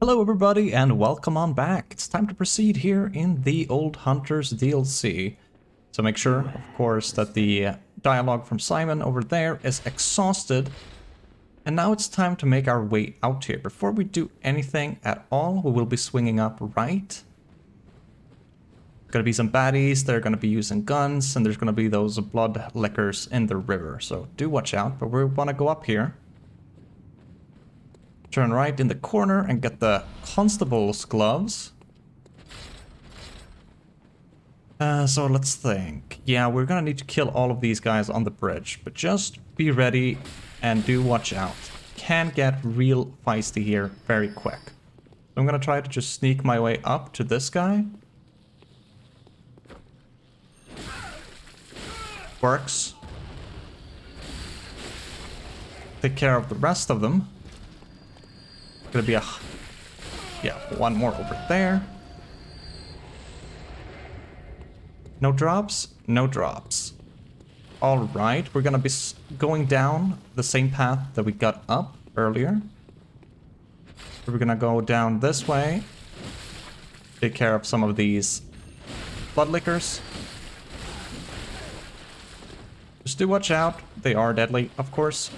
Hello everybody and welcome on back. It's time to proceed here in the Old Hunters DLC. So make sure, of course, that the dialogue from Simon over there is exhausted. And now it's time to make our way out here. Before we do anything at all, we will be swinging up right. Gonna be some baddies, they're gonna be using guns, and there's gonna be those blood lickers in the river. So do watch out, but we wanna go up here. Turn right in the corner and get the constable's gloves. So let's think. Yeah, we're gonna need to kill all of these guys on the bridge, but just be ready and do watch out. Can get real feisty here very quick. I'm gonna try to just sneak my way up to this guy. Works. Take care of the rest of them. Gonna be one more over there. No drops? No drops. Alright, we're gonna be going down the same path that we got up earlier. We're gonna go down this way. Take care of some of these blood lickers. Just do watch out. They are deadly, of course.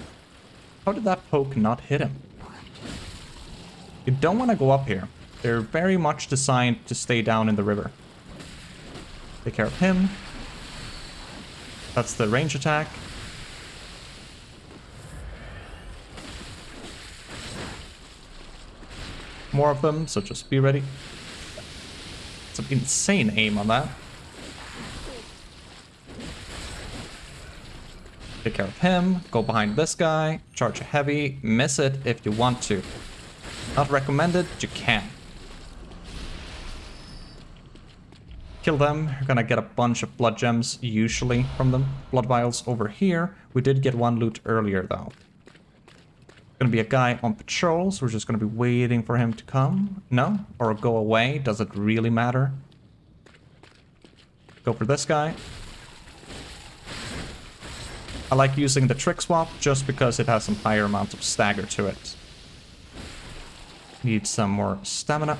How did that poke not hit him? You don't want to go up here. They're very much designed to stay down in the river. Take care of him. That's the range attack. More of them, so just be ready. Some insane aim on that. Take care of him. Go behind this guy. Charge a heavy. Miss it if you want to. Not recommended, but you can. Kill them. You're gonna get a bunch of blood gems, usually, from them. Blood vials over here. We did get one loot earlier, though. Gonna be a guy on patrol, so we're just gonna be waiting for him to come. No? Or go away. Does it really matter? Go for this guy. I like using the trick swap just because it has some higher amounts of stagger to it. Need some more stamina.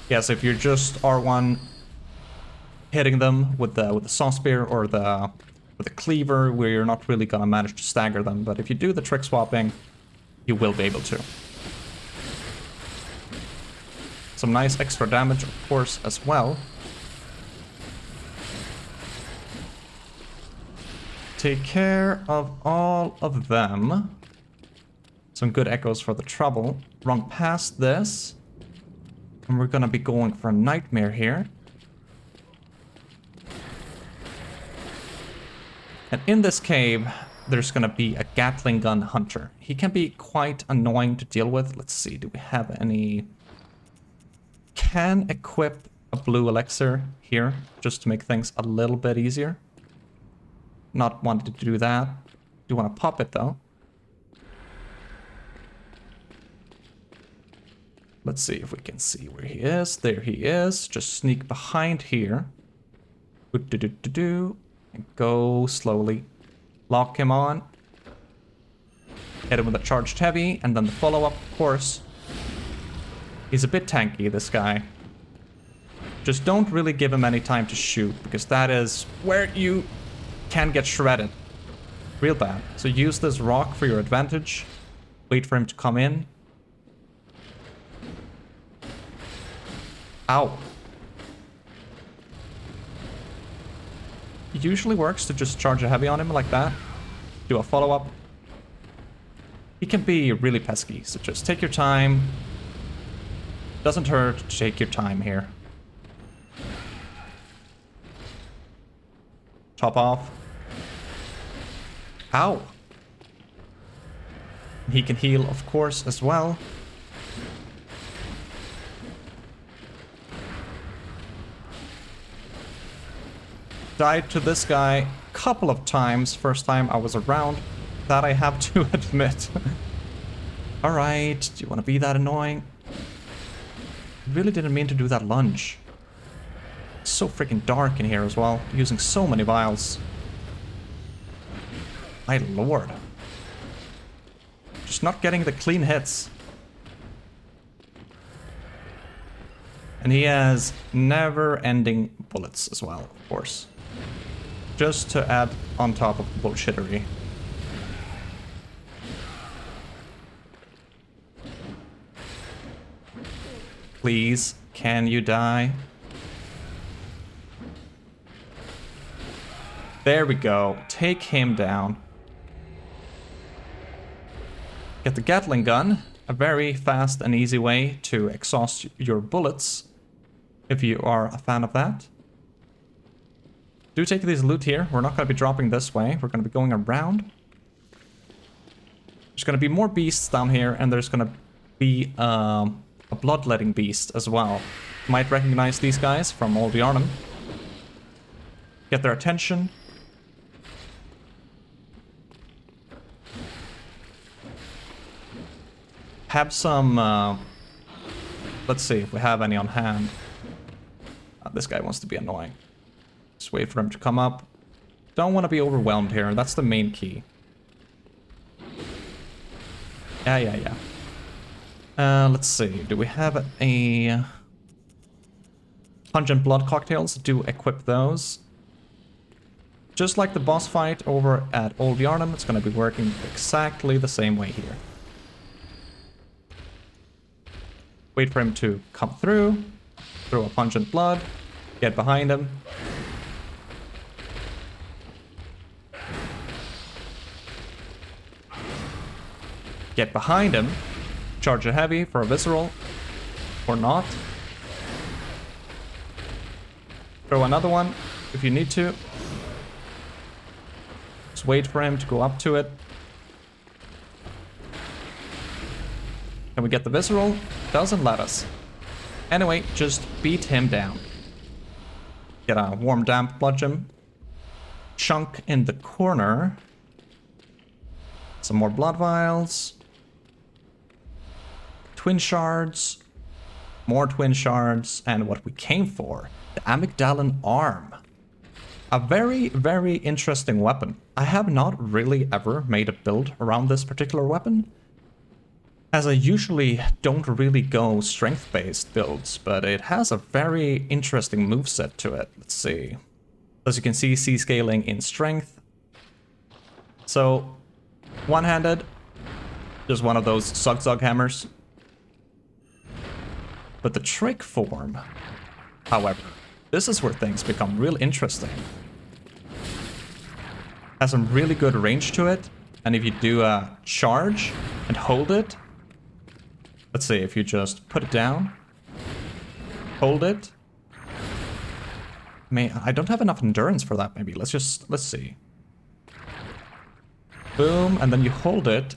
Yeah, so if you're just R1 hitting them with the saw spear or with the cleaver, where you're not really gonna manage to stagger them, but if you do the trick swapping, you will be able to. Some nice extra damage, of course, as well. Take care of all of them. Some good echoes for the trouble. Run past this. And we're gonna be going for a nightmare here. And in this cave, there's gonna be a Gatling Gun Hunter. He can be quite annoying to deal with. Let's see, do we have any... Can equip a blue elixir here, just to make things a little bit easier. Not wanting to do that. Do want to pop it though. Let's see if we can see where he is. There he is. Just sneak behind here. And go slowly. Lock him on. Hit him with a charged heavy, and then the follow-up, of course. He's a bit tanky, this guy. Just don't really give him any time to shoot, because that is where you can get shredded. Real bad. So use this rock for your advantage. Wait for him to come in. Ow. It usually works to just charge a heavy on him like that. Do a follow-up. He can be really pesky, so just take your time. Doesn't hurt to take your time here. Top off. Ow. He can heal, of course, as well. Died to this guy a couple of times first time I was around. That I have to admit. Alright, do you want to be that annoying? I really didn't mean to do that lunge. It's so freaking dark in here as well, using so many vials. My lord. Just not getting the clean hits. And he has never-ending bullets as well, of course. Just to add on top of the bullshittery. Please, can you die? There we go. Take him down. Get the Gatling gun. A very fast and easy way to exhaust your bullets. If you are a fan of that. Do take this loot here. We're not going to be dropping this way. We're going to be going around. There's going to be more beasts down here. And there's going to be a bloodletting beast as well. You might recognize these guys from Old Yarnum. Get their attention. Have some, let's see if we have any on hand. This guy wants to be annoying. Just wait for him to come up. Don't want to be overwhelmed here. That's the main key. Yeah. Let's see. Do we have a... Pungent blood cocktails? Do equip those. Just like the boss fight over at Old Yarnum, it's going to be working exactly the same way here. Wait for him to come through. Throw a pungent blood. Get behind him. Get behind him. Charge a heavy for a visceral. Or not. Throw another one if you need to. Just wait for him to go up to it. Can we get the visceral? Doesn't let us. Anyway, just beat him down. Get a warm damp bludgeon. Chunk in the corner. Some more blood vials. Twin shards. More twin shards. And what we came for. The amygdalin arm. A very, very interesting weapon. I have not really ever made a build around this particular weapon. As I usually don't really go strength-based builds, but it has a very interesting moveset to it. Let's see. As you can see, C-scaling in strength. So, one-handed, just one of those zug-zug hammers. But the trick form, however, this is where things become real interesting. Has some really good range to it, and if you do a charge and hold it, let's see, if you just put it down, hold it. I don't have enough endurance for that, maybe. Let's see. Boom, and then you hold it.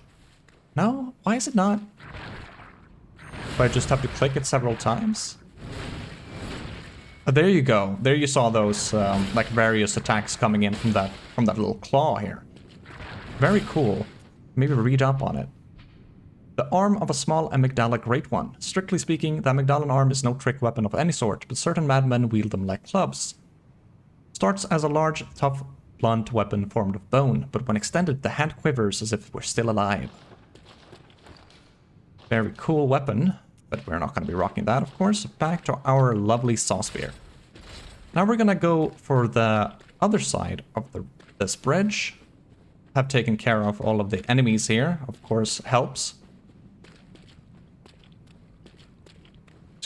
No, why is it not? Do I just have to click it several times? Oh, there you go. There you saw those, like, various attacks coming in from that little claw here. Very cool. Maybe read up on it. The arm of a small amygdala great one. Strictly speaking, the amygdalan arm is no trick weapon of any sort, but certain madmen wield them like clubs. Starts as a large, tough, blunt weapon formed of bone, but when extended, the hand quivers as if it were still alive. Very cool weapon, but we're not going to be rocking that, of course. Back to our lovely saw spear. Now we're going to go for the other side of this bridge. Have taken care of all of the enemies here, of course, helps.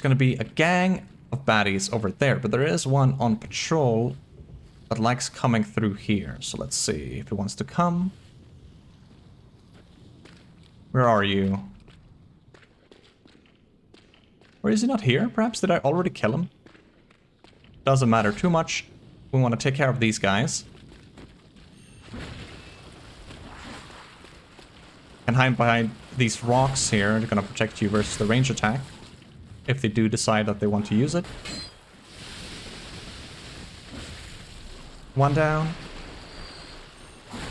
Going to be a gang of baddies over there, but there is one on patrol that likes coming through here. So let's see if he wants to come. Where are you? Or is he not here? Perhaps did I already kill him? Doesn't matter too much. We want to take care of these guys. And hide behind these rocks here. They're going to protect you versus the range attack. If they do decide that they want to use it. One down.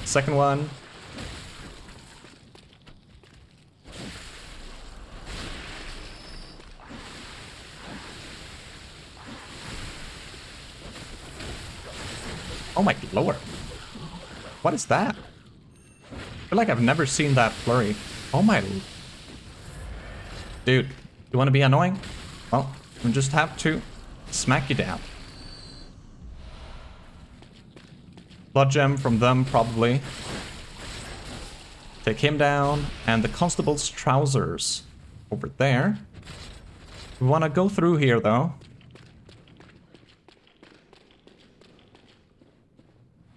Second one. Oh my lord. What is that? feel like I've never seen that flurry. Oh my... Dude, you want to be annoying? Well, we just have to smack you down. Blood gem from them, probably. Take him down. And the constable's trousers over there. We want to go through here, though.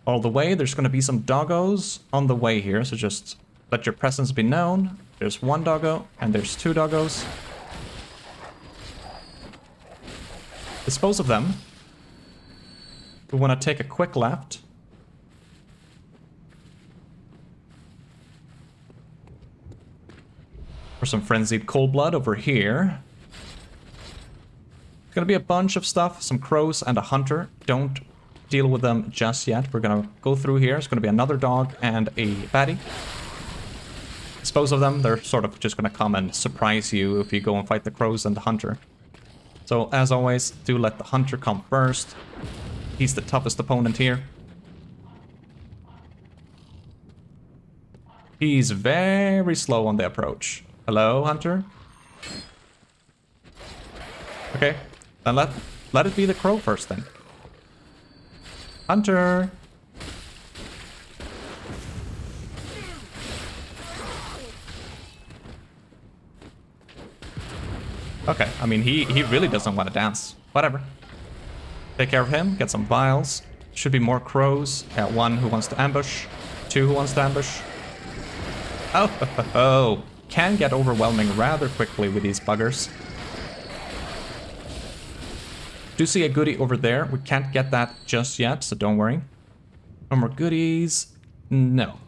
All the way, there's going to be some doggos on the way here, so just let your presence be known. There's one doggo, and there's two doggos. Dispose of them. We want to take a quick left. For some frenzied cold blood over here. There's going to be a bunch of stuff, some crows and a hunter. Don't deal with them just yet. We're gonna go through here. It's gonna be another dog and a baddie. Dispose of them. They're sort of just gonna come and surprise you if you go and fight the crows and the hunter. So as always, do let the hunter come first. He's the toughest opponent here. He's very slow on the approach. Hello, hunter? Okay, then let it be the crow first then. Hunter! Okay, I mean, he really doesn't want to dance. Whatever. Take care of him, get some vials. Should be more crows. One who wants to ambush. Two who wants to ambush. Oh, can get overwhelming rather quickly with these buggers. Do see a goodie over there. We can't get that just yet, so don't worry. No more goodies. No.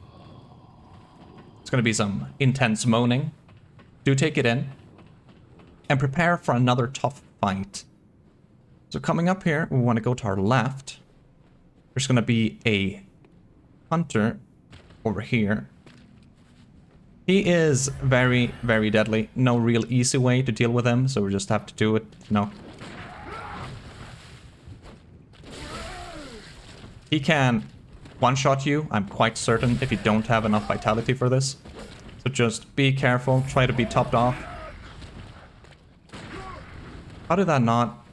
It's gonna be some intense moaning. Do take it in. And prepare for another tough fight. So coming up here, we want to go to our left. There's gonna be a hunter over here. He is very, very deadly. No real easy way to deal with him, so we just have to do it, you know. He can one-shot you, I'm quite certain, if you don't have enough vitality for this. So just be careful, try to be topped off. How did that not?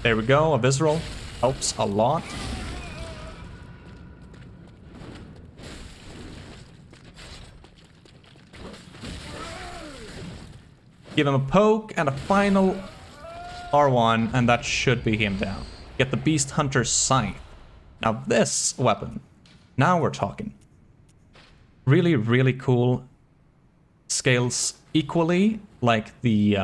There we go, a visceral. Helps a lot. Give him a poke and a final R1, and that should be him down. Get the Beast Hunter's Scythe. Now this weapon, now we're talking. Really, really cool. Scales equally like the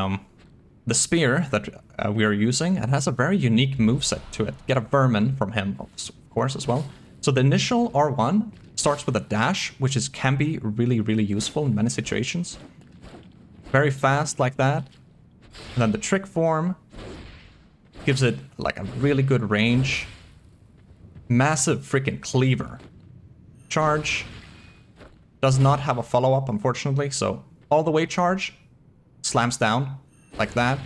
spear that we are using. It has a very unique moveset to it. Get a Vermin from him, of course, as well. So the initial R1 starts with a dash, which can be really, really useful in many situations. Very fast like that. And then the trick form gives it like a really good range. Massive freaking cleaver. Charge does not have a follow-up, unfortunately, so all the way charge slams down like that.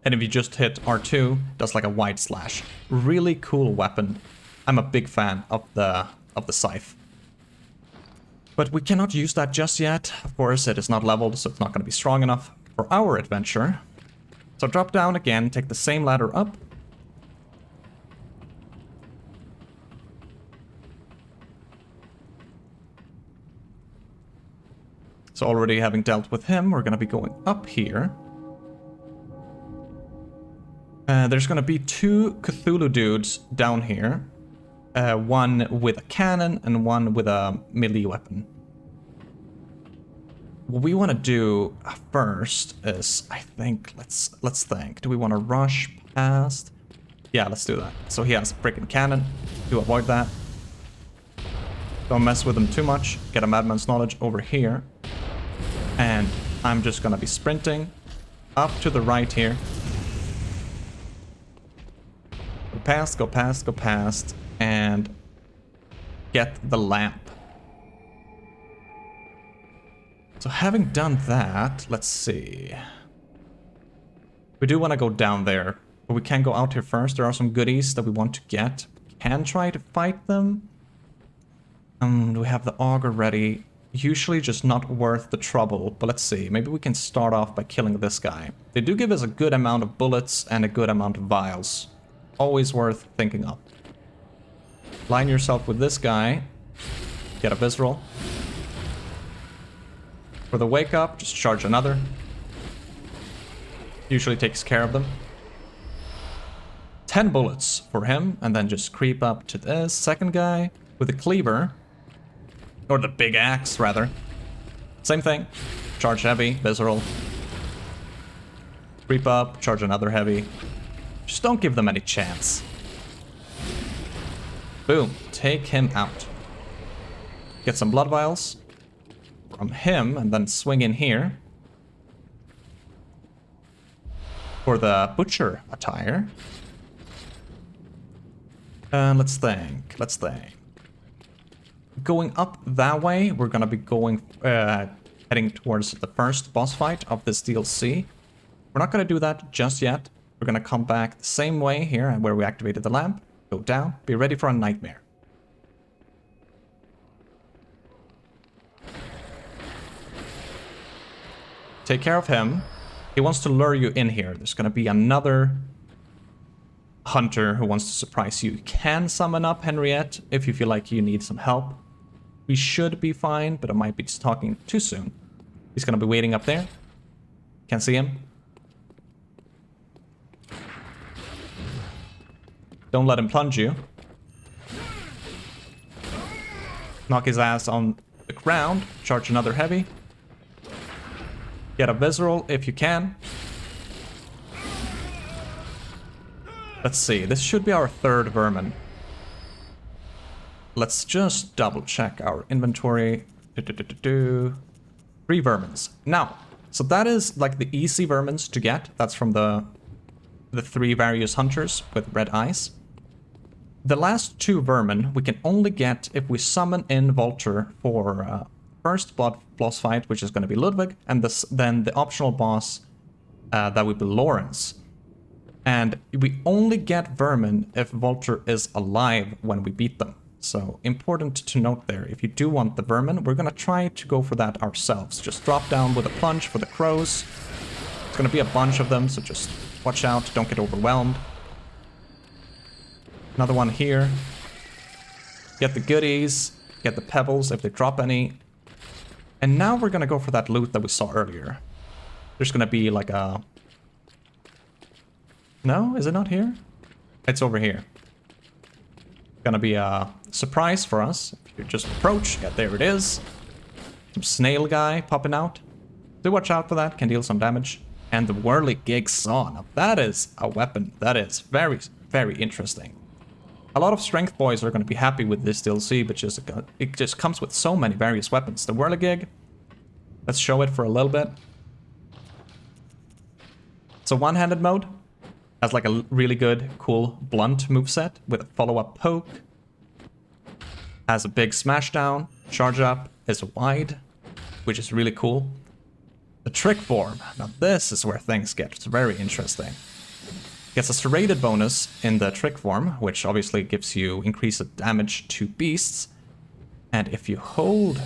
And if you just hit R2, does like a wide slash. Really cool weapon. I'm a big fan of the scythe. But we cannot use that just yet. Of course, it is not leveled, so it's not going to be strong enough for our adventure. So drop down again, take the same ladder up. So already having dealt with him, we're going to be going up here. There's going to be two Cthulhu dudes down here. One with a cannon and one with a melee weapon. What we want to do first is, I think, let's think. Do we want to rush past? Yeah, let's do that. So he has a freaking cannon. To avoid that. Don't mess with him too much. Get a Madman's Knowledge over here. And I'm just gonna be sprinting up to the right here. Go past, go past, go past, and get the lamp. So having done that, let's see. We do want to go down there But we can go out here first. There are some goodies that we want to get. Can try to fight them. Do we have the auger ready? Usually just not worth the trouble, but let's see. Maybe we can start off by killing this guy. They do give us a good amount of bullets and a good amount of vials. Always worth thinking of. Line yourself with this guy. Get a visceral. For the wake up, just charge another. Usually takes care of them. 10 bullets for him, and then just creep up to this second guy with a cleaver. Or the big axe, rather. Same thing. Charge heavy, visceral. Creep up, charge another heavy. Just don't give them any chance. Boom. Take him out. Get some blood vials from him, and then swing in here. For the butcher attire. Let's think. Going up that way, we're gonna be going, heading towards the first boss fight of this DLC. We're not gonna do that just yet. We're gonna come back the same way here, where we activated the lamp. Go down, be ready for a nightmare. Take care of him. He wants to lure you in here. There's gonna be another hunter who wants to surprise you. You can summon up Henriette if you feel like you need some help. We should be fine, but I might be just talking too soon. He's gonna be waiting up there. Can't see him. Don't let him plunge you. Knock his ass on the ground. Charge another heavy. Get a visceral if you can. Let's see, this should be our third vermin. Let's just double check our inventory. 3 vermins. Now, so that is like the easy vermins to get. That's from the 3 various hunters with red eyes. The last 2 vermin we can only get if we summon in Vulture for first boss fight, which is going to be Ludwig, and then the optional boss that will be Lawrence. And we only get vermin if Vulture is alive when we beat them. So important to note there. If you do want the vermin, we're going to try to go for that ourselves. Just drop down with a plunge for the crows. It's going to be a bunch of them, so just watch out. Don't get overwhelmed. Another one here. Get the goodies. Get the pebbles if they drop any. And now we're going to go for that loot that we saw earlier. There's going to be like a... No? Is it not here? It's over here. Gonna be a surprise for us. If you just approach, yeah, there it is. Some snail guy popping out. Do watch out for that, can deal some damage. And the whirligig saw. Now that is a weapon that is very, very interesting. A lot of strength boys are gonna be happy with this DLC, but it just comes with so many various weapons. The whirligig, let's show it for a little bit. So one-handed mode. Has like a really good, cool, blunt moveset with a follow-up poke. Has a big smash down. Charge up is wide, which is really cool. The trick form. Now this is where things get very interesting. Gets a serrated bonus in the trick form, which obviously gives you increased damage to beasts. And if you hold...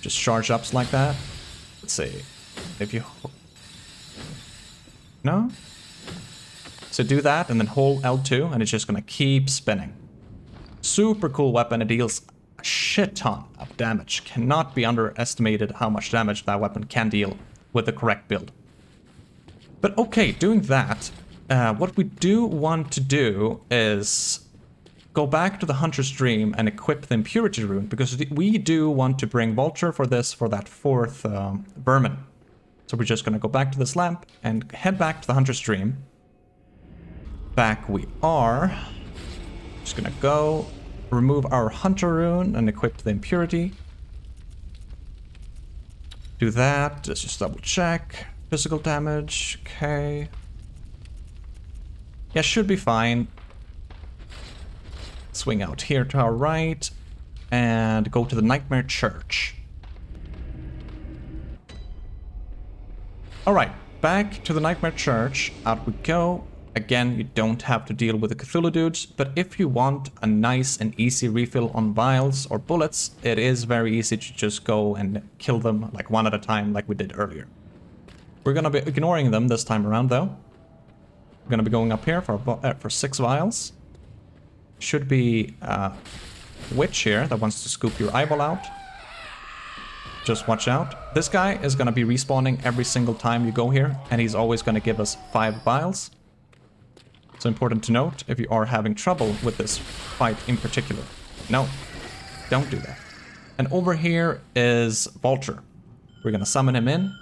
just charge ups like that. Let's see. If you... No? So do that and then hold L2 and it's just gonna keep spinning. Super cool weapon. It deals a shit ton of damage. Cannot be underestimated how much damage that weapon can deal with the correct build. But okay, doing that, what we do want to do is go back to the Hunter's Dream and equip the Impurity Rune, because we do want to bring Vulture for this, for that 4th Vermin. So we're just going to go back to this lamp and head back to the Hunter's Dream. Back we are. Just going to go remove our Hunter Rune and equip the Impurity. Do that. Let's just double check. Physical damage. Okay. Yeah, should be fine. Swing out here to our right. And go to the Nightmare Church. Alright, back to the Nightmare Church. Out we go. Again, you don't have to deal with the Cthulhu dudes, but if you want a nice and easy refill on vials or bullets, it is very easy to just go and kill them like one at a time like we did earlier. We're gonna be ignoring them this time around though. We're gonna be going up here for 6 vials. Should be a witch here that wants to scoop your eyeball out. Just watch out. This guy is gonna be respawning every single time you go here, and he's always gonna give us 5 vials. So important to note if you are having trouble with this fight in particular. No, don't do that. And over here is Vulture. We're gonna summon him in.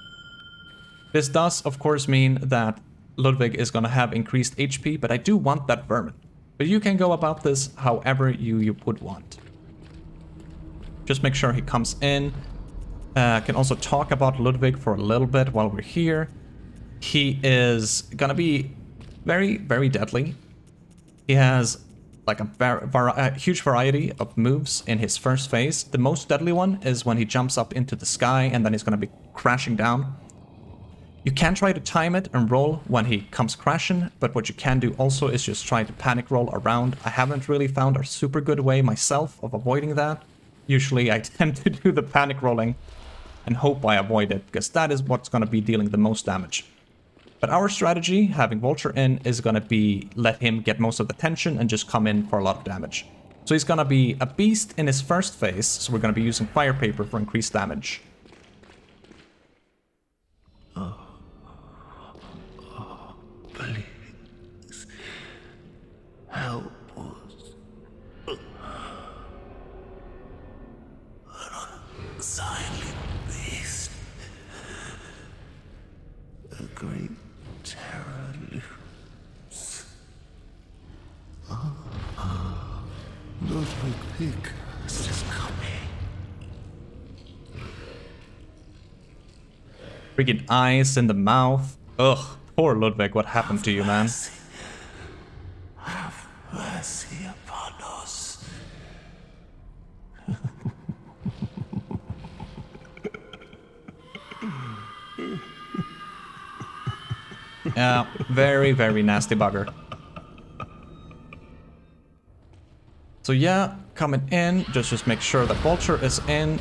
This does, of course, mean that Ludwig is gonna have increased HP, but I do want that Vermin. But you can go about this however you would want. Just make sure he comes in. Can also talk about Ludwig for a little bit while we're here. He is gonna be very, very deadly. He has like a huge variety of moves in his first phase. The most deadly one is when he jumps up into the sky and then he's gonna be crashing down. You can try to time it and roll when he comes crashing, but what you can do also is just try to panic roll around. I haven't really found a super good way myself of avoiding that. Usually I tend to do the panic rolling and hope I avoid it, because that is what's going to be dealing the most damage. But our strategy, having Vulture in, is going to be let him get most of the tension and just come in for a lot of damage. So he's going to be a beast in his first phase, so we're going to be using Fire Paper for increased damage. Please help us. An unsightly beast. A great terror looms. Ludwig the Accursed is coming. Freaking eyes in the mouth. Ugh, poor Ludwig, what happened to you, man? Have mercy upon us. Yeah, very, very nasty bugger. So yeah, coming in, just make sure that Vulture is in,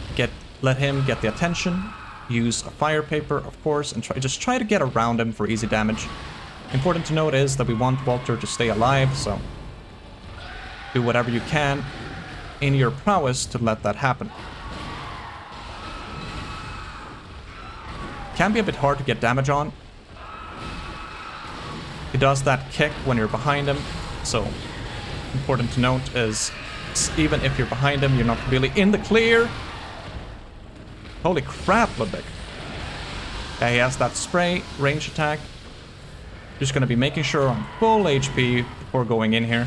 let him get the attention. Use a Fire Paper, of course, and just try to get around him for easy damage. Important to note is that we want Vulture to stay alive, so do whatever you can in your prowess to let that happen. Can be a bit hard to get damage on. He does that kick when you're behind him, so important to note is even if you're behind him, you're not really in the clear. Holy crap, Ludwig. Yeah, he has that spray, range attack. Just gonna be making sure I'm full HP before going in here.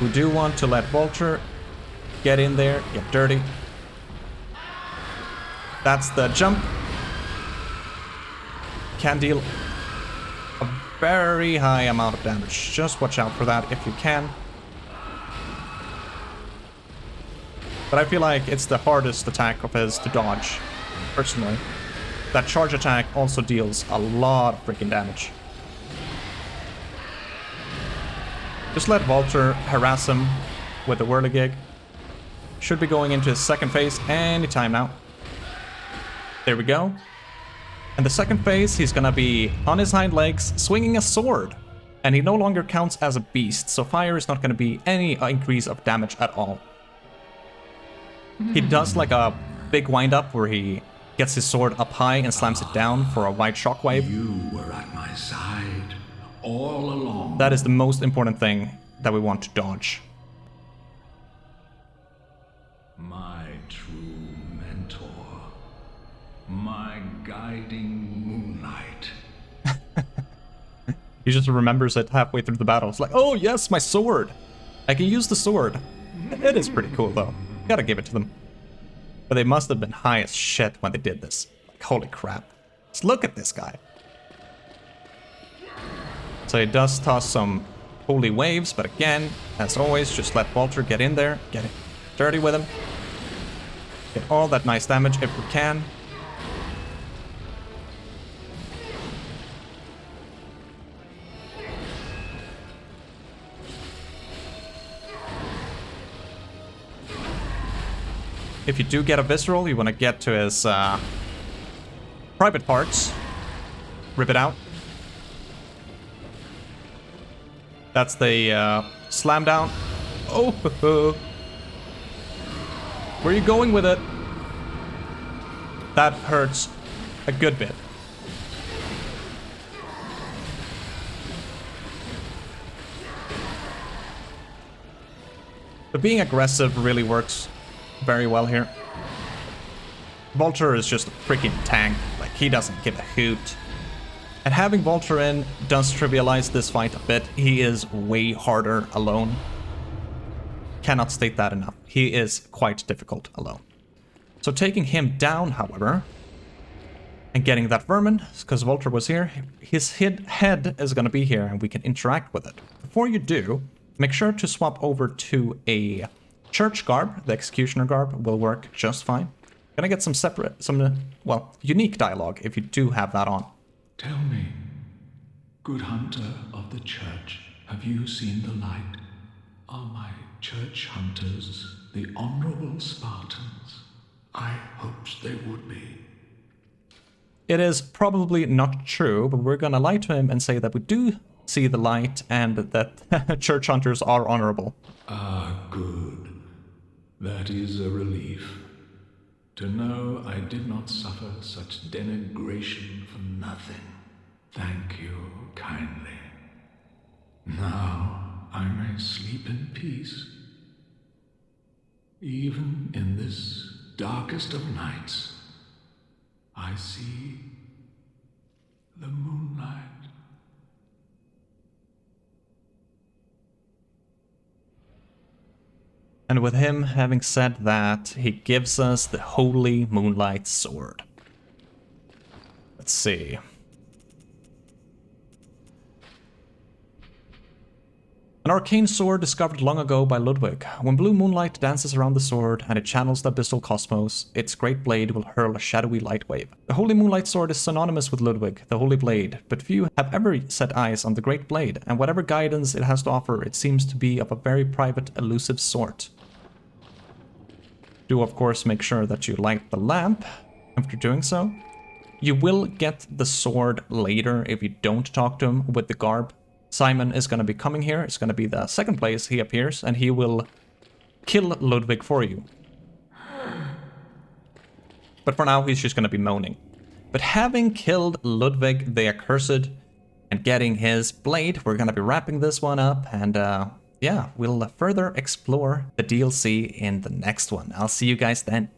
We do want to let Vulture get in there, get dirty. That's the jump. Can deal a very high amount of damage. Just watch out for that if you can. But I feel like it's the hardest attack of his to dodge, personally. That charge attack also deals a lot of freaking damage. Just let Vulture harass him with the whirligig. Should be going into his second phase anytime now. There we go. And the second phase, he's gonna be on his hind legs, swinging a sword. And he no longer counts as a beast, so fire is not gonna be any increase of damage at all. He does like a big wind-up where he gets his sword up high and slams it down for a wide shockwave. You were at my side all along. That is the most important thing that we want to dodge. My true mentor. My guiding moonlight. He just remembers it halfway through the battle. It's like, oh yes, my sword. I can use the sword. It is pretty cool though. Gotta give it to them. But they must have been high as shit when they did this. Like, holy crap. Just look at this guy. So he does toss some holy waves, but again, as always, just let Vulture get in there, get it dirty with him. Get all that nice damage if we can. If you do get a visceral, you want to get to his private parts. Rip it out. That's the slam down. Oh, where are you going with it? That hurts a good bit. But being aggressive really works very well here. Vulture is just a freaking tank. Like, he doesn't give a hoot. And having Vulture in does trivialize this fight a bit. He is way harder alone. Cannot state that enough. He is quite difficult alone. So taking him down, however, and getting that Vermin, because Vulture was here, his head is going to be here and we can interact with it. Before you do, make sure to swap over to a church garb. The executioner garb will work just fine. Gonna get some unique dialogue if you do have that on. Tell me, good hunter of the church, have you seen the light? Are my church hunters the honorable Spartans? I hoped they would be. It is probably not true, but we're gonna lie to him and say that we do see the light and that church hunters are honorable. Ah, good. That is a relief. To know I did not suffer such denigration for nothing. Thank you kindly. Now I may sleep in peace. Even in this darkest of nights, I see the moonlight. And with him having said that, he gives us the Holy Moonlight Sword. Let's see. An arcane sword discovered long ago by Ludwig. When blue moonlight dances around the sword and it channels the abyssal cosmos, its great blade will hurl a shadowy light wave. The Holy Moonlight Sword is synonymous with Ludwig, the Holy Blade, but few have ever set eyes on the Great Blade, and whatever guidance it has to offer, it seems to be of a very private, elusive sort. Do, of course, make sure that you light the lamp after doing so. You will get the sword later if you don't talk to him with the garb. Simon is going to be coming here. It's going to be the second place he appears, and he will kill Ludwig for you. But for now, he's just going to be moaning. But having killed Ludwig the Accursed and getting his blade, we're going to be wrapping this one up, and yeah, we'll further explore the DLC in the next one. I'll see you guys then.